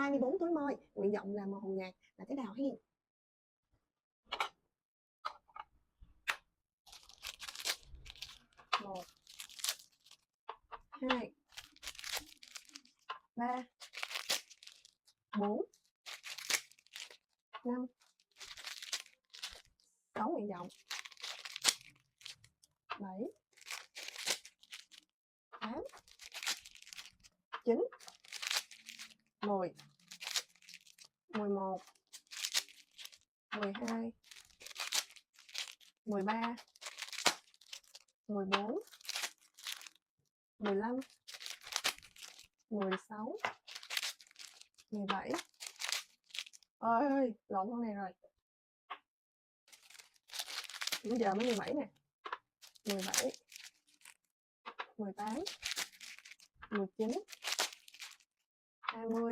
24 túi môi, nguyện vọng là màu hồng nhạt là trái đào hen. Một, hai, ba, 4, 5, 6 nguyện vọng, 7, 8, 9, 10, 11, 12, 13, 14, 15, 16, 17. Ơi, lộn con này rồi. Bây giờ mới 17 nè. 17, 18, 19, 20,